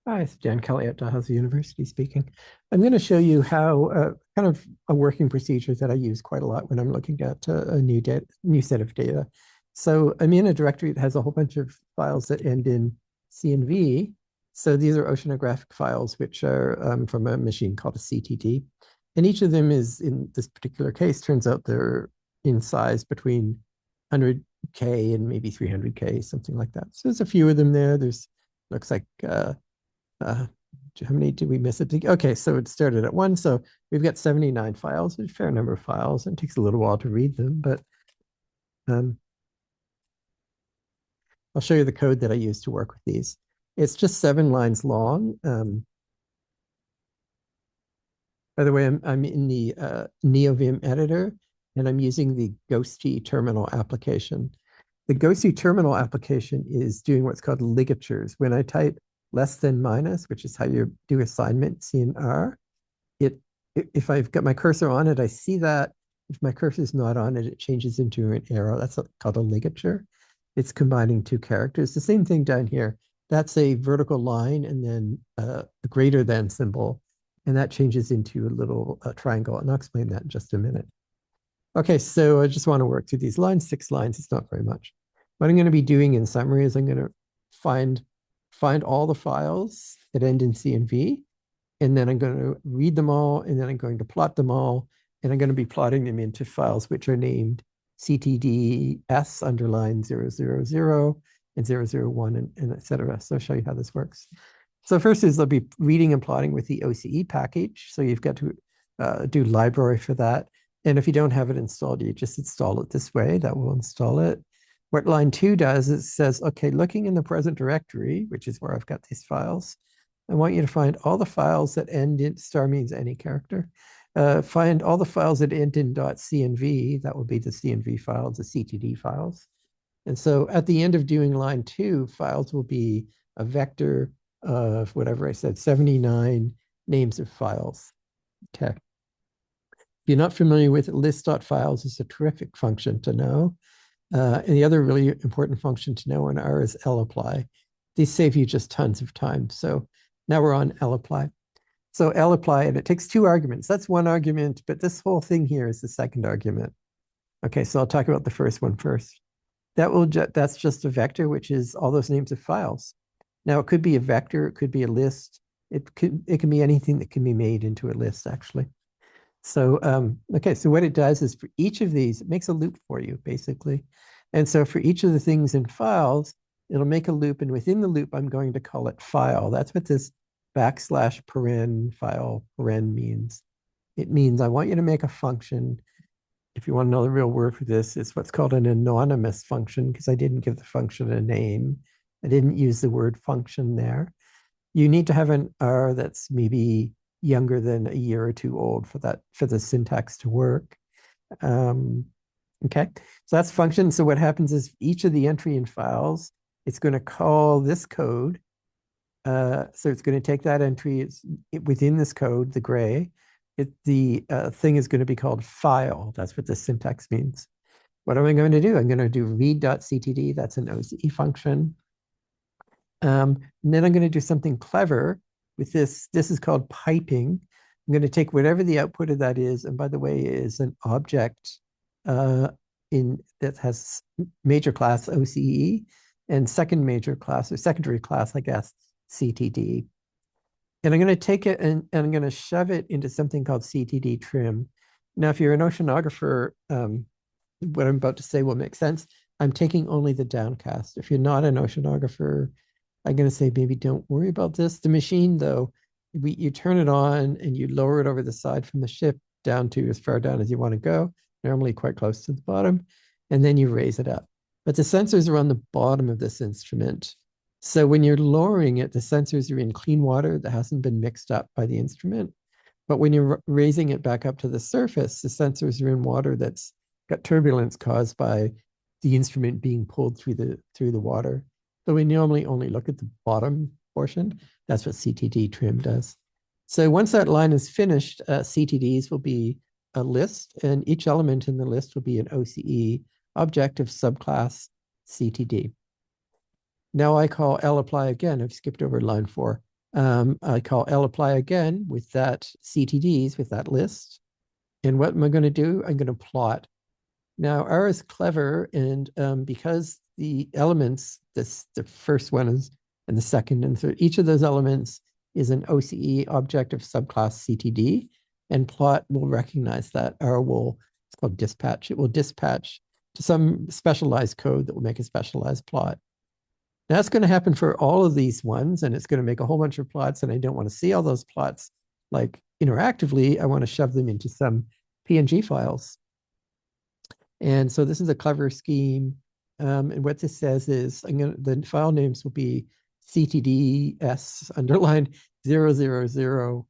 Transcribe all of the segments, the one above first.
Hi, it's Dan Kelly at Dalhousie University speaking. I'm going to show you how kind of a working procedure that I use quite a lot when I'm looking at a new set of data. So I'm in a directory that has a whole bunch of files that end in CNV. So these are oceanographic files, which are from a machine called a CTD. And each of them is, in this particular case, turns out they're in size between 100K and maybe 300K, something like that. So there's a few of them there. There's looks like uh, how many did we miss it? Okay, so it started at one. So we've got 79 files, a fair number of files, and it takes a little while to read them, but um, I'll show you the code that I use to work with these. It's just 7 lines long. By the way, I'm in the NeoVim editor, and I'm using the Ghosty terminal application. The Ghosty terminal application is doing what's called ligatures. When I type less than minus, which is how you do assignment C&R, it if I've got my cursor on it, I see that. If my cursor is not on it, it changes into an arrow. That's called a ligature. It's combining two characters. The same thing down here. That's a vertical line and then a greater than symbol. And that changes into a little triangle. And I'll explain that in just a minute. Okay, so I just want to work through these lines, 6 lines. It's not very much. What I'm going to be doing in summary is I'm going to find all the files that end in C and V, and then I'm going to read them all, and then I'm going to plot them all, and I'm going to be plotting them into files which are named CTDS underline 000 and 001 and et cetera. So I'll show you how this works. So first is I'll be reading and plotting with the OCE package. So you've got to do library for that. And if you don't have it installed, you just install it this way. That will install it. What line 2 does is it says, okay, looking in the present directory, which is where I've got these files, I want you to find all the files that end in, star means any character, find all the files that end in .cnv, that will be the CNV files, the CTD files. And so at the end of doing line 2, files will be a vector of whatever I said, 79 names of files. Okay. If you're not familiar with it, list.files is a terrific function to know. And the other really important function to know in R is lapply. These save you just tons of time. So now we're on lapply. So lapply, and it takes 2 arguments. That's one argument, but this whole thing here is the second argument. Okay, so I'll talk about the first one first. That's just a vector, which is all those names of files. Now it could be a vector, it could be a list. It can be anything that can be made into a list, actually. So, okay, so what it does is for each of these, it makes a loop for you, basically. And so for each of the things in files, it'll make a loop, and within the loop, I'm going to call it file. That's what this \paren file paren means. It means I want you to make a function. If you want to know the real word for this, it's what's called an anonymous function, because I didn't give the function a name. I didn't use the word function there. You need to have an R that's maybe younger than a year or 2 old for the syntax to work. Okay, so that's function. So what happens is each of the entry in files, it's going to call this code. So it's going to take that entry. Within this code, the gray. The thing is going to be called file. That's what the syntax means. What am I going to do? I'm going to do read.ctd. That's an OCE function. And then I'm going to do something clever with this. This is called piping. I'm going to take whatever the output of that is, and by the way, is an object that has major class OCE and second major class or secondary class, I guess, CTD. And I'm going to take it and I'm going to shove it into something called CTD trim. Now, if you're an oceanographer, what I'm about to say will make sense. I'm taking only the downcast. If you're not an oceanographer, I'm going to say maybe don't worry about this. The machine, though, you turn it on and you lower it over the side from the ship down to as far down as you want to go, normally quite close to the bottom, and then you raise it up. But the sensors are on the bottom of this instrument. So when you're lowering it, the sensors are in clean water that hasn't been mixed up by the instrument. But when you're raising it back up to the surface, the sensors are in water that's got turbulence caused by the instrument being pulled through the water. So we normally only look at the bottom portion. That's what CTD trim does. So once that line is finished, CTDs will be a list, and each element in the list will be an OCE object of subclass CTD. Now I call lapply again. I've skipped over line 4. I call lapply again with that CTDs, with that list. And what am I going to do? I'm going to plot. Now, R is clever, and because the elements, the first one is, and the second and third, each of those elements is an OCE object of subclass CTD, and plot will recognize that. R will, it's called dispatch. It will dispatch to some specialized code that will make a specialized plot. Now, that's going to happen for all of these ones, and it's going to make a whole bunch of plots, and I don't want to see all those plots like interactively. I want to shove them into some PNG files. And so this is a clever scheme. And what this says is the file names will be ctds underline 000.png,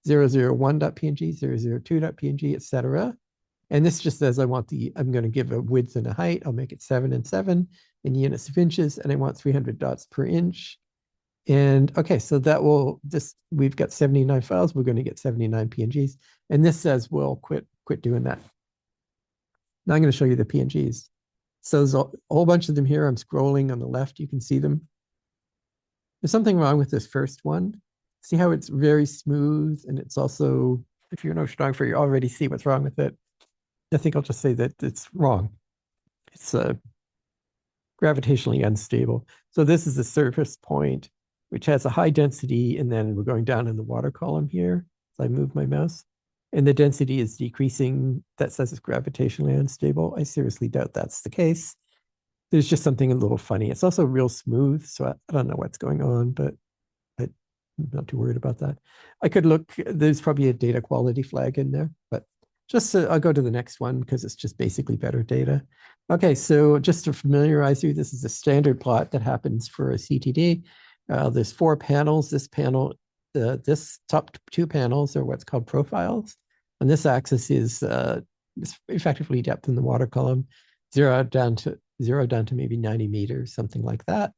001.png, 002.png, etc. And this just says I'm going to give a width and a height. I'll make it 7 and 7 in units of inches, and I want 300 dots per inch. And okay, so we've got 79 files. We're going to get 79 PNGs. And this says we'll quit doing that. Now I'm going to show you the PNGs. So there's a whole bunch of them here. I'm scrolling on the left. You can see them. There's something wrong with this first one. See how it's very smooth, and it's also, if you're an oceanographer, you already see what's wrong with it. I think I'll just say that it's wrong. It's gravitationally unstable. So this is the surface point, which has a high density, and then we're going down in the water column here. So I move my mouse, and the density is decreasing. That says it's gravitationally unstable. I seriously doubt that's the case. There's just something a little funny. It's also real smooth, so I don't know what's going on, but I'm not too worried about that. I could look, there's probably a data quality flag in there, but I'll go to the next one because it's just basically better data. Okay, so just to familiarize you, this is a standard plot that happens for a CTD. There's 4 panels. This top 2 panels are what's called profiles. On this axis is effectively depth in the water column, zero down to maybe 90 meters, something like that.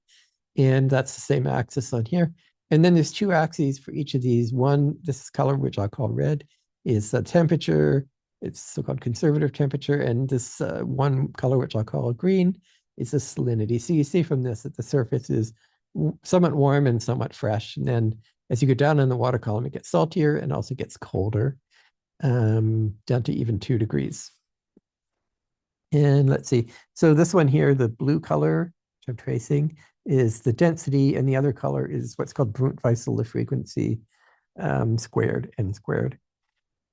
And that's the same axis on here. And then there's 2 axes for each of these. One, this color, which I'll call red, is the temperature. It's so-called conservative temperature. And this one color, which I'll call green, is the salinity. So you see from this that the surface is somewhat warm and somewhat fresh. And then as you go down in the water column, it gets saltier and also gets colder, down to even 2 degrees. And let's see. So this one here, the blue color, which I'm tracing, is the density, and the other color is what's called Brunt-Weissel frequency, squared, n squared.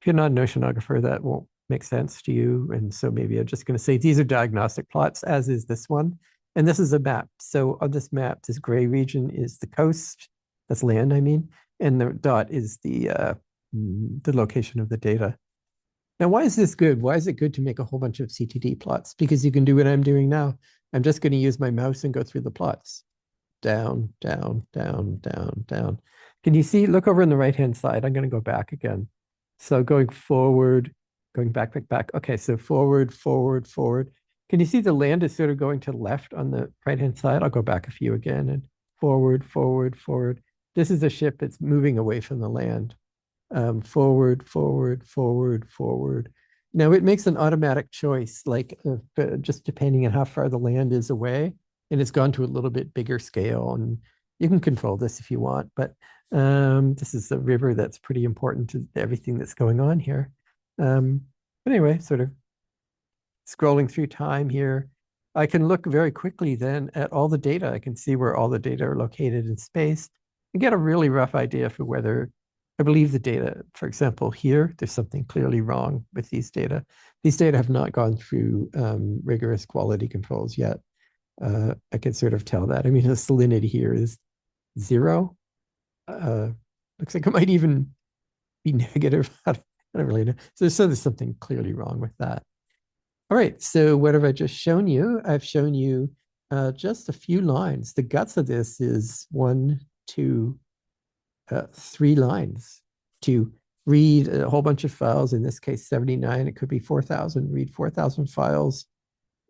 If you're not an oceanographer, that won't make sense to you. And so maybe I'm just going to say these are diagnostic plots, as is this one. And this is a map. So on this map, this gray region is the coast. That's land, I mean. And the dot is the location of the data. Now, why is this good? Why is it good to make a whole bunch of CTD plots? Because you can do what I'm doing now. I'm just going to use my mouse and go through the plots. Down, down, down, down, down. Can you see? Look over on the right-hand side. I'm going to go back again. So going forward, going back, back, back. Okay, so forward, forward, forward. Can you see the land is sort of going to the left on the right-hand side? I'll go back a few again, and forward, forward, forward. This is a ship that's moving away from the land. Forward, forward, forward, forward. Now it makes an automatic choice, like just depending on how far the land is away, and it's gone to a little bit bigger scale. And you can control this if you want, but this is a river that's pretty important to everything that's going on here. But anyway, sort of scrolling through time here, I can look very quickly then at all the data. I can see where all the data are located in space and get a really rough idea for whether I believe the data. For example, here, there's something clearly wrong with these data. These data have not gone through rigorous quality controls yet. I can sort of tell that. I mean, the salinity here is 0. Looks like it might even be negative. I don't really know. So there's something clearly wrong with that. All right, so what have I just shown you? I've shown you just a few lines. The guts of this is 1, 2, 3 lines to read a whole bunch of files. In this case, 79. It could be 4,000. Read 4,000 files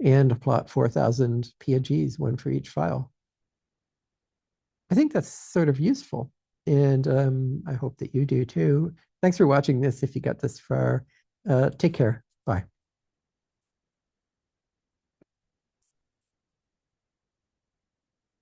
and plot 4,000 PNGs, one for each file. I think that's sort of useful, and I hope that you do too. Thanks for watching this. If you got this far, take care. Bye.